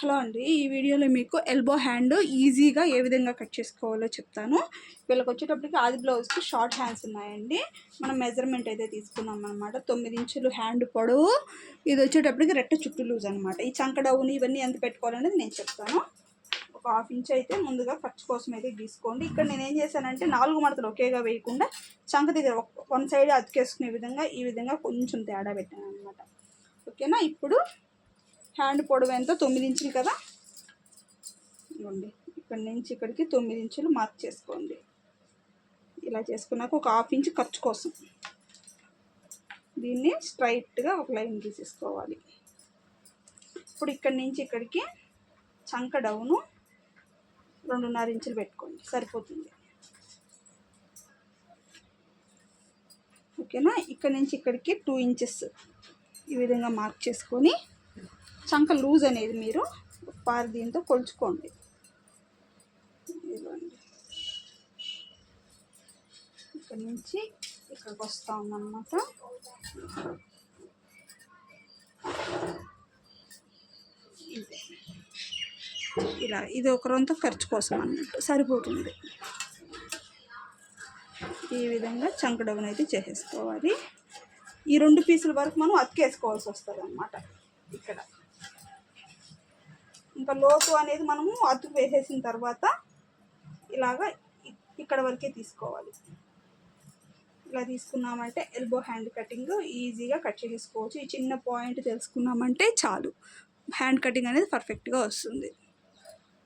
Hello అండి, ఈ వీడియోలో మీకు ఎల్బో హ్యాండ్ ఈజీగా ఏ విధంగా కట్ చేసుకోవాలో చెప్తాను. వీళ్ళకి వచ్చేటప్పటికి ఆది బ్లౌజ్కి షార్ట్ హ్యాండ్స్ ఉన్నాయండి. మనం మెజర్మెంట్ అయితే తీసుకున్నాం అనమాట. 9 ఇంచులు హ్యాండ్ పొడవు, ఇది వచ్చేటప్పటికి రెట్ట చుట్టూ లూజ్ అనమాట. ఈ చంక డౌన్ ఇవన్నీ ఎంత పెట్టుకోవాలనేది నేను చెప్తాను. ఒక 1/2 ఇంచ్ అయితే ముందుగా ఖర్చు కోసం అయితే తీసుకోండి. ఇక్కడ నేను ఏం చేశానంటే 4 మడతలు ఒకేగా వేయకుండా చంక దగ్గర వన్ సైడ్ అతికేసుకునే విధంగా ఈ విధంగా కొంచెం తేడా పెట్టాను అనమాట. ఓకేనా. ఇప్పుడు హ్యాండ్ పొడవు ఎంత 9 ఇంచులు కదా, ఇవ్వండి. ఇక్కడ నుంచి ఇక్కడికి 9 ఇంచులు మార్క్ చేసుకోండి. ఇలా చేసుకున్నాక ఒక 1/2 ఇంచ్ ఖర్చు కోసం దీన్ని స్ట్రైట్గా ఒక లైన్ గీసేసుకోవాలి. ఇప్పుడు ఇక్కడి నుంచి ఇక్కడికి చంక డౌను 2.5 ఇంచులు పెట్టుకోండి, సరిపోతుంది. ఓకేనా. ఇక్కడ నుంచి ఇక్కడికి 2 ఇంచెస్ ఈ విధంగా మార్క్ చేసుకొని చంక లూజ్ అనేది మీరు పారి దీంతో కొలుచుకోండి. ఇవ్వండి. ఇక్కడ నుంచి ఇక్కడికి వస్తూ ఉందన్నమాట. ఇదే ఇలా ఇది ఒక రొంత ఖర్చు కోసం అన్నట్టు సరిపోతుంది. ఈ విధంగా చంక డౌన్ అయితే చేసేసుకోవాలి. ఈ 2 పీసుల వరకు మనం అతికేసుకోవాల్సి వస్తుంది అన్నమాట. ఇక్కడ ఇంకా లోతు అనేది మనము అతుకు వేసేసిన తర్వాత ఇలాగా ఇక్కడ వరకే తీసుకోవాలి. ఇలా తీసుకున్నామంటే ఎల్బో హ్యాండ్ కటింగ్ ఈజీగా కట్ చేసుకోవచ్చు. ఈ చిన్న పాయింట్ తెలుసుకున్నామంటే చాలు, హ్యాండ్ కటింగ్ అనేది పర్ఫెక్ట్గా వస్తుంది.